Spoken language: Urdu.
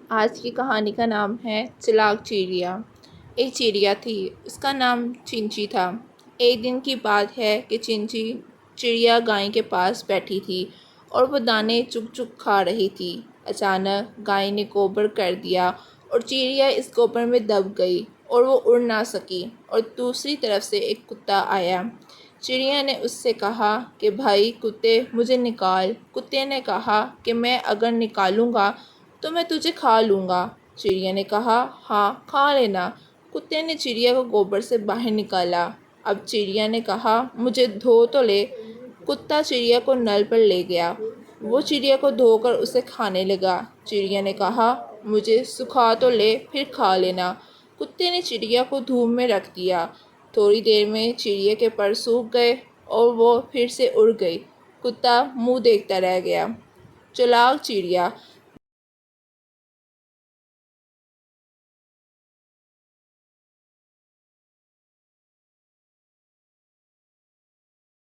آج کی کہانی کا نام ہے چلاک چڑیا۔ ایک چڑیا تھی، اس کا نام چنچی تھا۔ ایک دن کی بات ہے کہ چنچی چڑیا گائے کے پاس بیٹھی تھی اور وہ دانے چگ چگ کھا رہی تھی۔ اچانک گائے نے گوبر کر دیا اور چڑیا اس گوبر میں دب گئی اور وہ اڑ نہ سکی۔ اور دوسری طرف سے ایک کتا آیا۔ چڑیا نے اس سے کہا کہ بھائی کتے مجھے نکال۔ کتے نے کہا کہ میں اگر نکالوں گا تو میں تجھے کھا لوں گا۔ چڑیا نے کہا ہاں کھا لینا۔ کتے نے چڑیا کو گوبر سے باہر نکالا۔ اب چڑیا نے کہا مجھے دھو تو لے۔ کتا چڑیا کو نل پر لے گیا۔ وہ چڑیا کو دھو کر اسے کھانے لگا۔ چڑیا نے کہا مجھے سکھا تو لے پھر کھا لینا۔ کتے نے چڑیا کو دھوپ میں رکھ دیا۔ تھوڑی دیر میں چڑیا کے پر سوکھ گئے اور وہ پھر سے اڑ گئی۔ کتا منہ دیکھتا رہ گیا۔ چلاک چڑیا